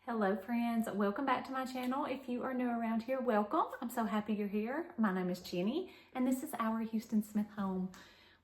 Hello friends, welcome back to my channel. If you are new around here, welcome. I'm so happy you're here. My name is Jenny and this is our Houston Smith home.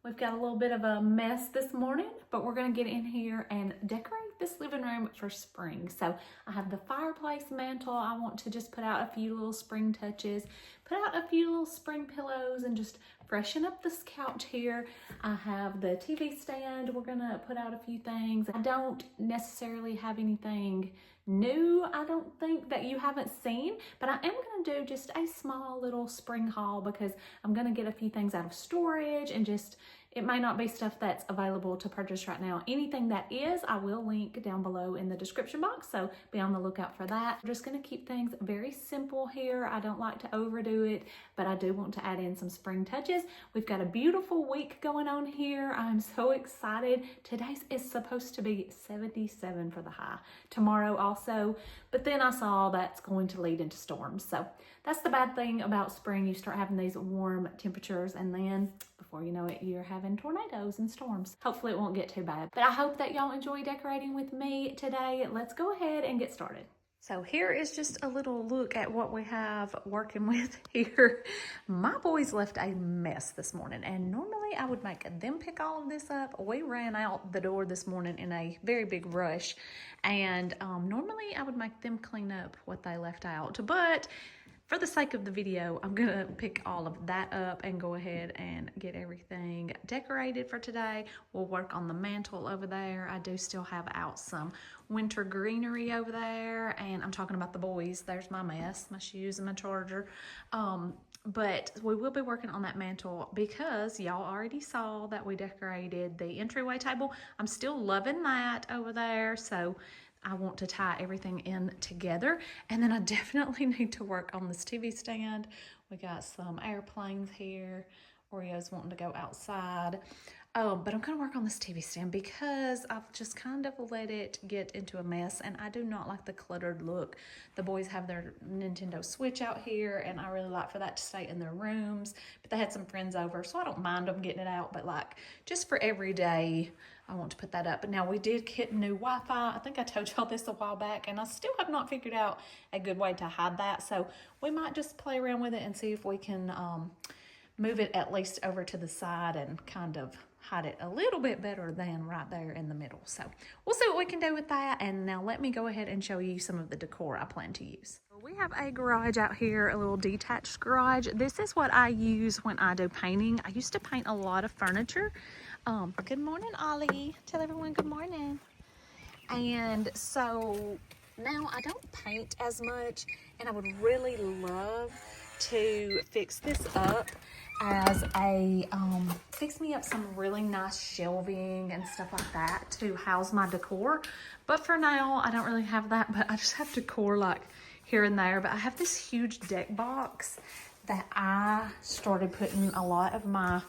We've got a little bit of a mess this morning, but we're gonna get in here and decorate this living room for spring. So I have the fireplace mantle. I want to just put out a few little spring touches, put out a few little spring pillows and just freshen up this couch here. I have the TV stand. We're gonna put out a few things. I don't necessarily have anything new, I don't think, that you haven't seen, but I am gonna do just a small little spring haul because I'm gonna get a few things out of storage and just, it may not be stuff that's available to purchase right now. Anything that is, I will link down below in the description box, so be on the lookout for that. I'm just gonna keep things very simple here. I don't like to overdo it, but I do want to add in some spring touches. We've got a beautiful week going on here. I'm so excited. Today's is supposed to be 77 for the high. Tomorrow also, but then I saw that's going to lead into storms. So that's the bad thing about spring. You start having these warm temperatures and then before you know it, you're having tornadoes and storms. Hopefully it won't get too bad, but I hope that y'all enjoy decorating with me today. Let's go ahead and get started. So here is just a little look at what we have working with here. My boys left a mess this morning, and normally I would make them pick all of this up. We ran out the door this morning in a very big rush, and normally I would make them clean up what they left out, but for the sake of the video, I'm gonna pick all of that up and go ahead and get everything decorated for today. We'll work on the mantle over there. I do still have out some winter greenery over there, and I'm talking about the boys. There's my mess, my shoes and my charger. But we will be working on that mantle because y'all already saw that we decorated the entryway table. I'm still loving that over there, so I want to tie everything in together. And then I definitely need to work on this TV stand. We got some airplanes here. Oreo's wanting to go outside. But I'm gonna work on this TV stand because I've just kind of let it get into a mess and I do not like the cluttered look. The boys have their Nintendo Switch out here and I really like for that to stay in their rooms, but they had some friends over, so I don't mind them getting it out, but like just for every day, I want to put that up. But now we did get new Wi-Fi. I think I told y'all this a while back and I still have not figured out a good way to hide that. So we might just play around with it and see if we can move it at least over to the side and kind of hide it a little bit better than right there in the middle. So we'll see what we can do with that. And now let me go ahead and show you some of the decor I plan to use. We have a garage out here, a little detached garage. This is what I use when I do painting. I used to paint a lot of furniture. Good morning, Ollie. Tell everyone good morning. And so now I don't paint as much and I would really love to fix this up as a fix me up some really nice shelving and stuff like that to house my decor, but for now I don't really have that, but I just have decor like here and there. But I have this huge deck box that I started putting a lot of my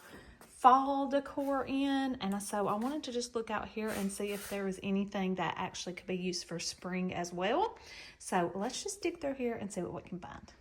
fall decor in, and so I wanted to just look out here and see if there was anything that actually could be used for spring as well. So let's just dig through here and see what we can find.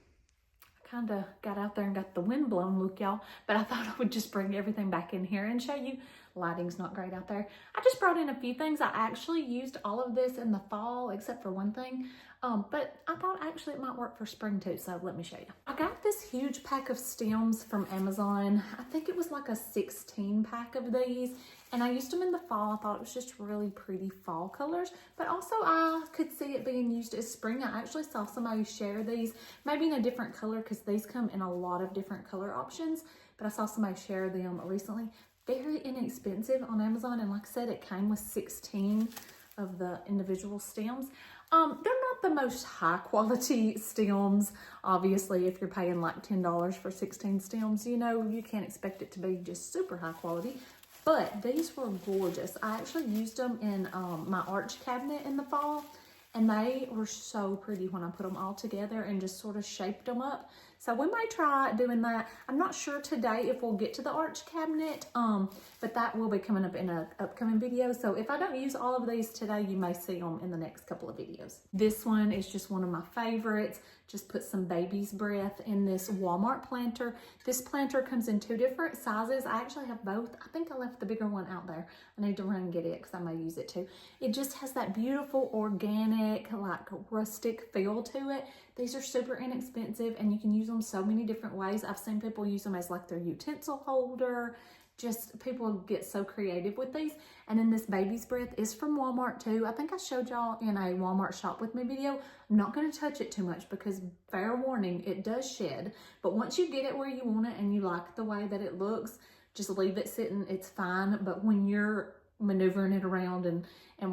Kind of got out there and got the wind blown look, y'all, but I thought I would just bring everything back in here and show you. Lighting's not great out there. I just brought in a few things. I actually used all of this in the fall except for one thing, but I thought actually it might work for spring too, so let me show you. I got this huge pack of stems from Amazon. I think it was like a 16 pack of these, and I used them in the fall. I thought it was just really pretty fall colors, but also I could see it being used as spring. I actually saw somebody share these, maybe in a different color because these come in a lot of different color options, but I saw somebody share them recently. Very inexpensive on Amazon, and like I said, it came with 16 of the individual stems. They're not the most high quality stems. Obviously, if you're paying like $10 for 16 stems, you know, you can't expect it to be just super high quality. But these were gorgeous. I actually used them in my arch cabinet in the fall, and they were so pretty when I put them all together and just sort of shaped them up. So we may try doing that. I'm not sure today if we'll get to the arch cabinet, but that will be coming up in an upcoming video. So if I don't use all of these today, you may see them in the next couple of videos. This one is just one of my favorites. Just put some baby's breath in this Walmart planter. This planter comes in 2 different sizes. I actually have both. I think I left the bigger one out there. I need to run and get it because I may use it too. It just has that beautiful organic, like rustic feel to it. These are super inexpensive and you can use them so many different ways. I've seen people use them as like their utensil holder. Just people get so creative with these. And then this baby's breath is from Walmart too. I think I showed y'all in a Walmart shop with me video. I'm not going to touch it too much because fair warning, it does shed. But once you get it where you want it and you like the way that it looks, just leave it sitting. It's fine. But when you're maneuvering it around and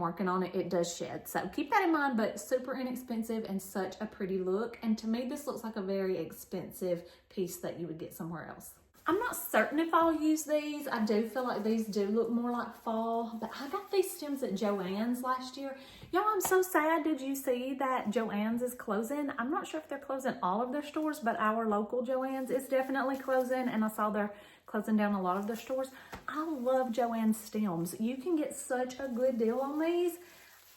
working on it, it does shed. So keep that in mind, but super inexpensive and such a pretty look. And to me, this looks like a very expensive piece that you would get somewhere else. I'm not certain if I'll use these. I do feel like these do look more like fall, but I got these stems at Joann's last year. Y'all, I'm so sad. Did you see that Joann's is closing? I'm not sure if they're closing all of their stores, but our local Joann's is definitely closing, and I saw they're closing down a lot of their stores. I love Joann's stems. You can get such a good deal on these.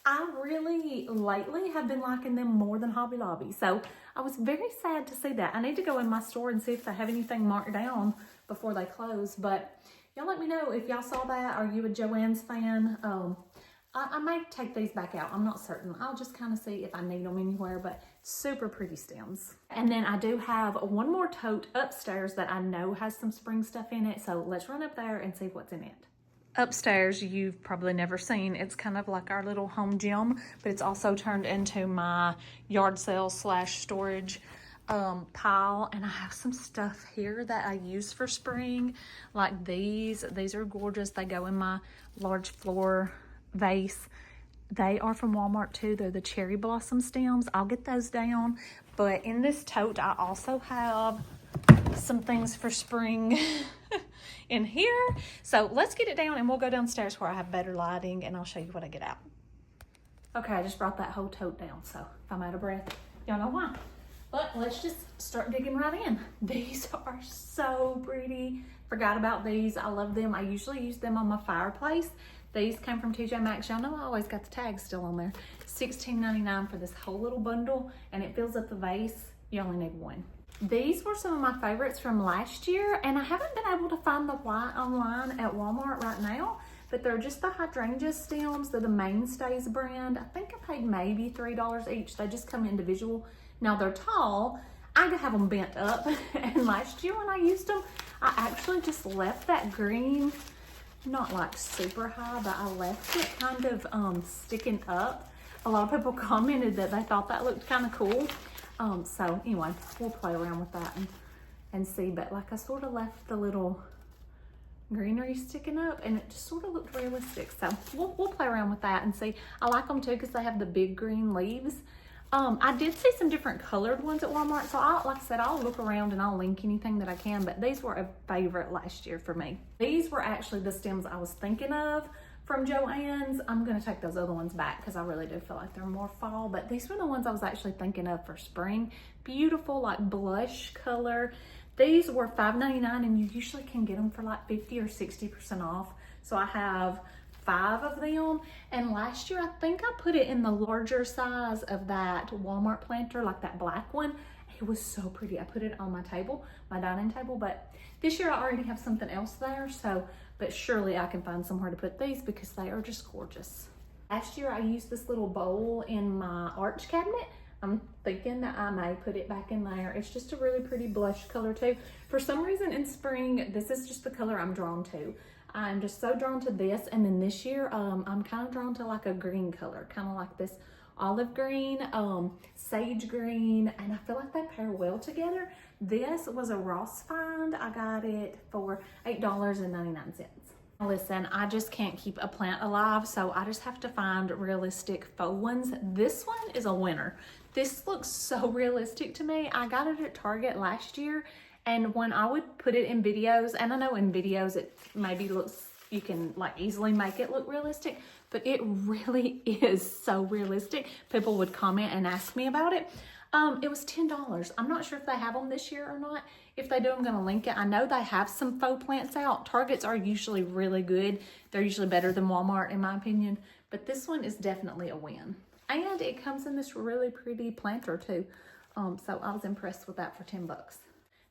I really, lately, have been liking them more than Hobby Lobby. So I was very sad to see that. I need to go in my store and see if they have anything marked down before they close. But y'all let me know if y'all saw that. Are you a Joann's fan? I may take these back out. I'm not certain. I'll just kind of see if I need them anywhere, but super pretty stems. And then I do have one more tote upstairs that I know has some spring stuff in it. So let's run up there and see what's in it. Upstairs, you've probably never seen. It's kind of like our little home gym, but it's also turned into my yard sale / storage pile. And I have some stuff here that I use for spring, like these. These are gorgeous. They go in my large floor vase. They are from Walmart too. They're the cherry blossom stems. I'll get those down. But in this tote, I also have some things for spring in here. So let's get it down and we'll go downstairs where I have better lighting and I'll show you what I get out. Okay, I just brought that whole tote down, so if I'm out of breath, y'all know why. But let's just start digging right in. These are so pretty. Forgot about these. I love them. I usually use them on my fireplace. These came from TJ Maxx. Y'all know I always got the tags still on there. $16.99 for this whole little bundle, and it fills up the vase. You only need one. These were some of my favorites from last year, and I haven't been able to find the white online at Walmart right now, but they're just the hydrangea stems. They're the Mainstays brand. I think I paid maybe $3 each. They just come individual. Now they're tall. I have them bent up, and last year when I used them, I actually just left that green, not like super high, but I left it kind of sticking up. A lot of people commented that they thought that looked kind of cool. So anyway, we'll play around with that and see, but like I sort of left the little greenery sticking up and it just sort of looked realistic. So we'll play around with that and see. I like them too because they have the big green leaves. I did see some different colored ones at Walmart. So like I said, I'll look around and I'll link anything that I can, but these were a favorite last year for me. These were actually the stems I was thinking of from Joann's. I'm going to take those other ones back because I really do feel like they're more fall, but these were the ones I was actually thinking of for spring. Beautiful, like blush color. These were $5.99 and you usually can get them for like 50 or 60% off. So I have 5 of them, and last year I think I put it in the larger size of that Walmart planter, like that black one. It was so pretty. I put it on my table, my dining table, but this year I already have something else there, so but surely I can find somewhere to put these because they are just gorgeous. Last year I used this little bowl in my arch cabinet. I'm thinking that I may put it back in there. It's just a really pretty blush color too. For some reason in spring, this is just the color I'm drawn to. I'm just so drawn to this, and then this year I'm kind of drawn to like a green color, kind of like this olive green, sage green, and I feel like they pair well together. This was a Ross find. I got it for $8.99. Listen, I just can't keep a plant alive, so I just have to find realistic faux ones. This one is a winner. This looks so realistic to me. I got it at Target last year, and when I would put it in videos, and I know in videos it maybe looks, you can like easily make it look realistic, but it really is so realistic. People would comment and ask me about it. It was $10. I'm not sure if they have them this year or not. If they do, I'm going to link it. I know they have some faux plants out. Targets are usually really good. They're usually better than Walmart in my opinion. But this one is definitely a win. And it comes in this really pretty planter too. So I was impressed with that for 10 bucks.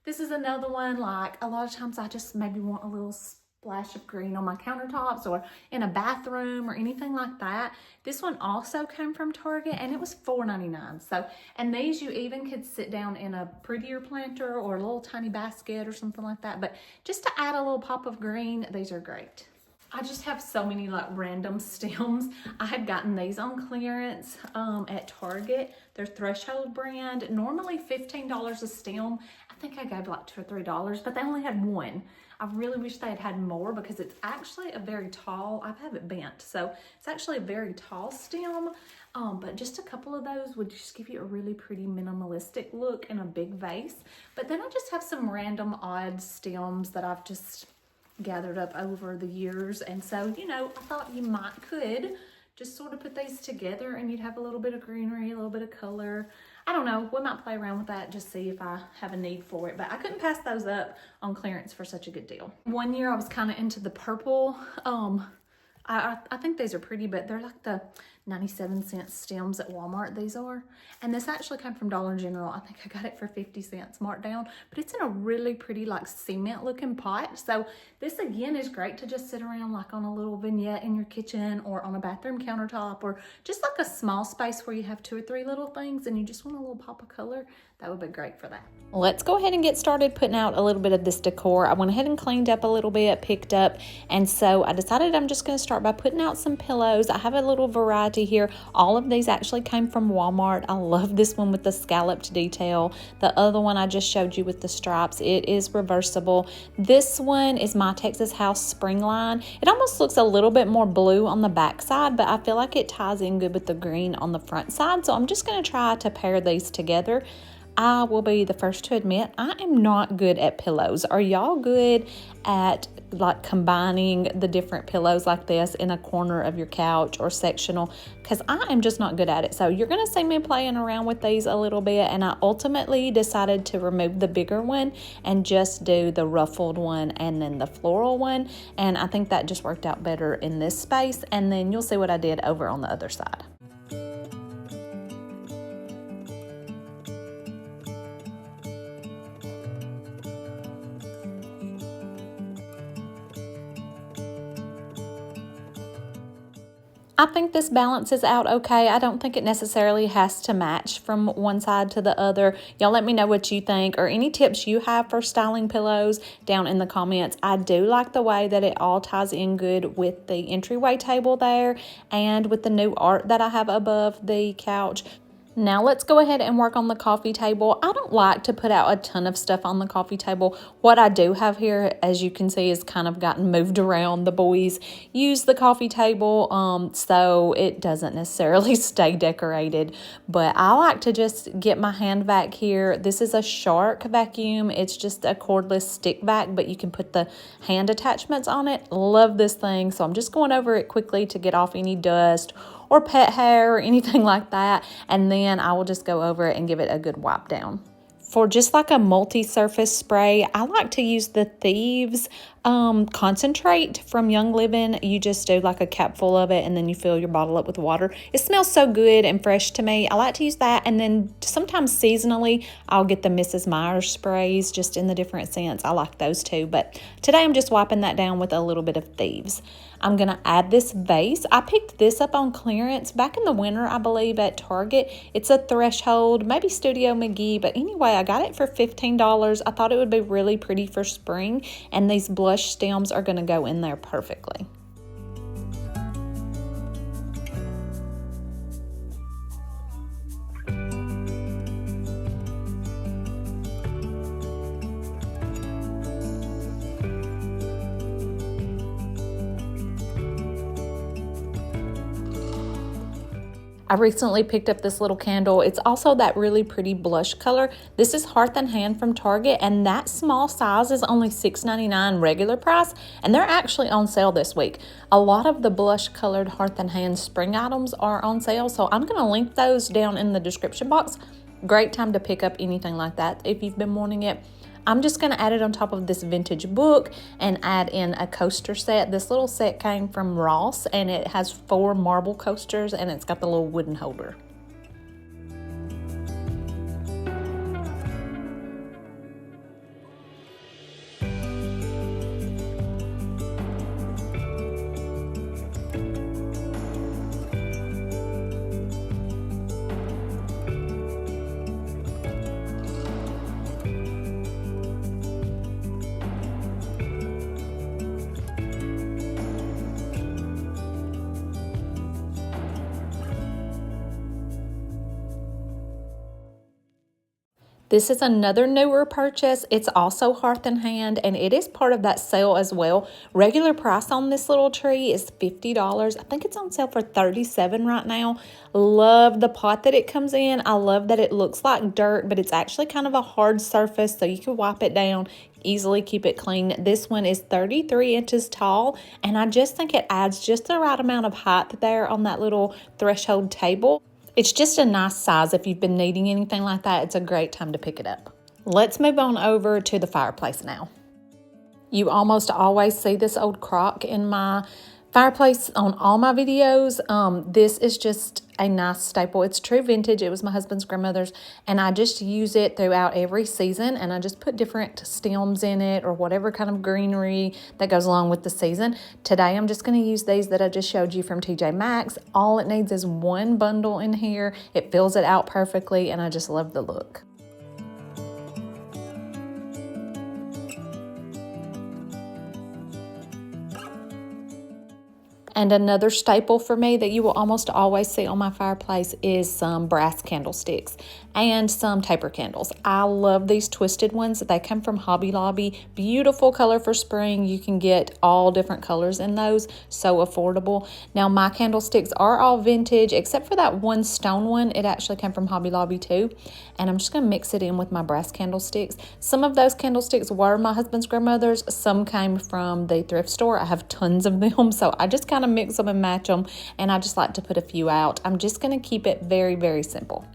This is another one, like a lot of times I just maybe want a little splash of green on my countertops or in a bathroom or anything like that. This one also came from Target and it was $4.99. So, and these you even could sit down in a prettier planter or a little tiny basket or something like that. But just to add a little pop of green, these are great. I just have so many like random stems. I had gotten these on clearance at Target. They're Threshold brand, normally $15 a stem. I think I gave like $2 or $3, but they only had one. I really wish they had had more because it's actually a very tall, I have it bent, so it's actually a very tall stem. But just a couple of those would just give you a really pretty minimalistic look in a big vase. But then I just have some random odd stems that I've just gathered up over the years, and so you know, I thought you could just sort of put these together and you'd have a little bit of greenery, a little bit of color. I don't know, we might play around with that, just see if I have a need for it, but I couldn't pass those up on clearance for such a good deal. One year I was kind of into the purple. I think these are pretty, but they're like the 97-cent stems at Walmart, these are. And this actually came from Dollar General. I think I got it for 50 cents marked down, but it's in a really pretty like cement looking pot. So this again is great to just sit around like on a little vignette in your kitchen or on a bathroom countertop or just like a small space where you have 2 or 3 little things and you just want a little pop of color. That would be great for that. Let's go ahead and get started putting out a little bit of this decor. I went ahead and cleaned up a little bit, picked up, and so I decided I'm just going to start by putting out some pillows. I have a little variety here. All of these actually came from Walmart. I love this one with the scalloped detail. The other one I just showed you with the stripes, it is reversible. This one is my Texas House spring line. It almost looks a little bit more blue on the back side, but I feel like it ties in good with the green on the front side. So I'm just going to try to pair these together. I will be the first to admit I am not good at pillows. Are y'all good at like combining the different pillows like this in a corner of your couch or sectional? Because I am just not good at it. So you're going to see me playing around with these a little bit, and I ultimately decided to remove the bigger one and just do the ruffled one and then the floral one, and I think that just worked out better in this space, and then you'll see what I did over on the other side. I think this balances out okay. I don't think it necessarily has to match from one side to the other. Y'all let me know what you think or any tips you have for styling pillows down in the comments. I do like the way that it all ties in good with the entryway table there and with the new art that I have above the couch. Now let's go ahead and work on the coffee table. I don't like to put out a ton of stuff on the coffee table. What I do have here, as you can see, is kind of gotten moved around. The boys use the coffee table, so it doesn't necessarily stay decorated. But I like to just get my hand vac here. This is a Shark vacuum. It's just a cordless stick vac, but you can put the hand attachments on it. Love this thing, so I'm just going over it quickly to get off any dust or pet hair or anything like that, and then I will just go over it and give it a good wipe down. For just like a multi-surface spray, I like to use the Thieves concentrate from Young Living. You just do like a cap full of it and then you fill your bottle up with water. It smells so good and fresh to me. I like to use that, and then sometimes seasonally I'll get the Mrs. Myers sprays just in the different scents. I like those too, but today I'm just wiping that down with a little bit of Thieves. I'm going to add this vase. I picked this up on clearance back in the winter, I believe, at Target. It's a Threshold, maybe Studio McGee, but anyway, I got it for $15. I thought it would be really pretty for spring, and these blush stems are going to go in there perfectly. I recently picked up this little candle. It's also that really pretty blush color. This is Hearth and Hand from Target, and that small size is only $6.99 regular price, and they're actually on sale this week. A lot of the blush colored Hearth and Hand spring items are on sale, so I'm going to link those down in the description box. Great time to pick up anything like that if you've been wanting it. I'm just going to add it on top of this vintage book and add in a coaster set. This little set came from Ross, and it has 4 marble coasters, and it's got the little wooden holder. This is another newer purchase. It's also Hearth and Hand, and it is part of that sale as well. Regular price on this little tree is $50. I think it's on sale for $37 right now. Love the pot that it comes in. I love that it looks like dirt, but it's actually kind of a hard surface, so you can wipe it down, easily keep it clean. This one is 33 inches tall, and I just think it adds just the right amount of height there on that little threshold table. It's just a nice size. If you've been needing anything like that, it's a great time to pick it up. Let's move on over to the fireplace now. You almost always see this old crock in my fireplace on all my videos. This is just a nice staple. It's true vintage. It was my husband's grandmother's, and I just use it throughout every season, and I just put different stems in it or whatever kind of greenery that goes along with the season. Today I'm just going to use these that I just showed you from TJ Maxx. All it needs is one bundle in here. It fills it out perfectly, and I just love the look. And another staple for me that you will almost always see on my fireplace is some brass candlesticks and some taper candles. I love these twisted ones. They come from Hobby Lobby. Beautiful color for spring. You can get all different colors in those. So affordable. Now my candlesticks are all vintage except for that one stone one. It actually came from Hobby Lobby too. And I'm just going to mix it in with my brass candlesticks. Some of those candlesticks were my husband's grandmother's. Some came from the thrift store. I have tons of them. So I just kind of mix them and match them. And I just like to put a few out. I'm just going to keep it very, very simple.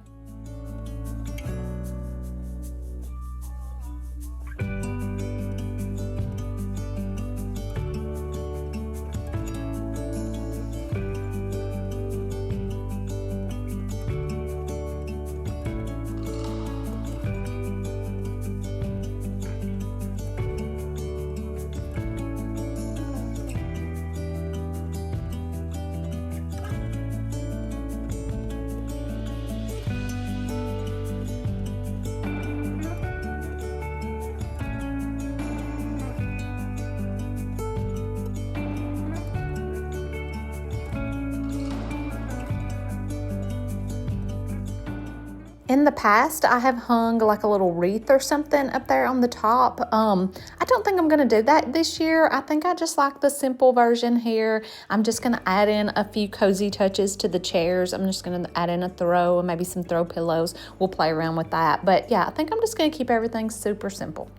In the past, I have hung like a little wreath or something up there on the top. I don't think I'm going to do that this year. I think I just like the simple version here. I'm just going to add in a few cozy touches to the chairs. I'm just going to add in a throw and maybe some throw pillows. We'll play around with that. But yeah, I think I'm just going to keep everything super simple.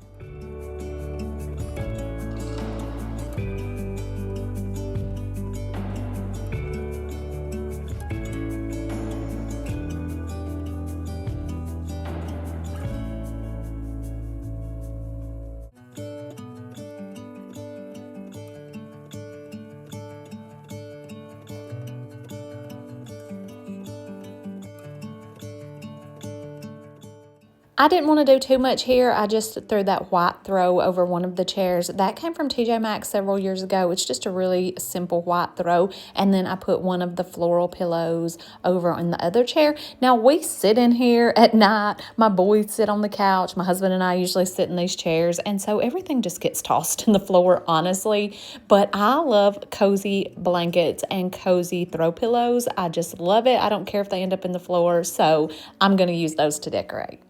I didn't want to do too much here. I just threw that white throw over one of the chairs. That came from TJ Maxx several years ago. It's just a really simple white throw. And then I put one of the floral pillows over on the other chair. Now we sit in here at night. My boys sit on the couch. My husband and I usually sit in these chairs. And so everything just gets tossed in the floor, honestly. But I love cozy blankets and cozy throw pillows. I just love it. I don't care if they end up in the floor. So I'm going to use those to decorate.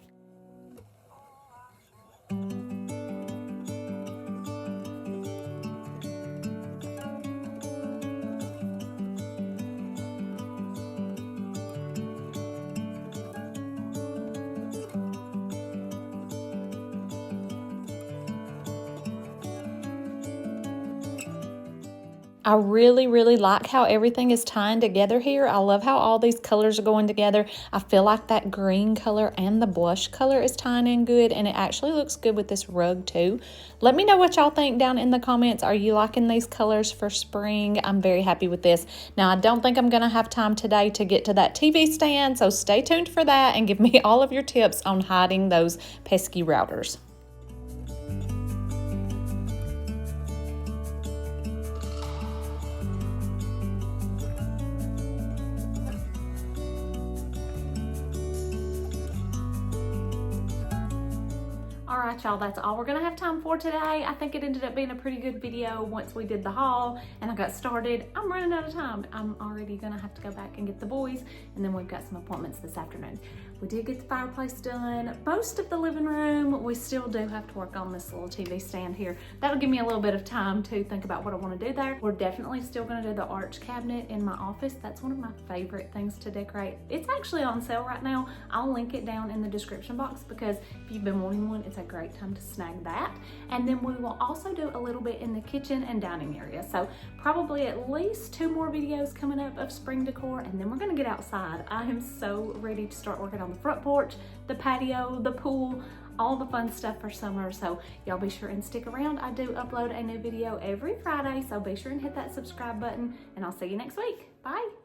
I really, really like how everything is tying together here. I love how all these colors are going together. I feel like that green color and the blush color is tying in good, and it actually looks good with this rug too. Let me know what y'all think down in the comments. Are you liking these colors for spring? I'm very happy with this. Now, I don't think I'm going to have time today to get to that TV stand, so stay tuned for that and give me all of your tips on hiding those pesky routers. All right, y'all, that's all we're gonna have time for today. I think it ended up being a pretty good video once we did the haul and I got started. I'm running out of time. I'm already gonna have to go back and get the boys, and then we've got some appointments this afternoon. We did get the fireplace done, most of the living room. We still do have to work on this little TV stand here. That'll give me a little bit of time to think about what I wanna do there. We're definitely still gonna do the arch cabinet in my office. That's one of my favorite things to decorate. It's actually on sale right now. I'll link it down in the description box because if you've been wanting one, it's a great time to snag that. And then we will also do a little bit in the kitchen and dining area. So probably at least 2 more videos coming up of spring decor, and then we're gonna get outside. I am so ready to start working on the front porch, the patio, the pool, all the fun stuff for summer. So y'all be sure and stick around. I do upload a new video every Friday, so be sure and hit that subscribe button, and I'll see you next week. Bye.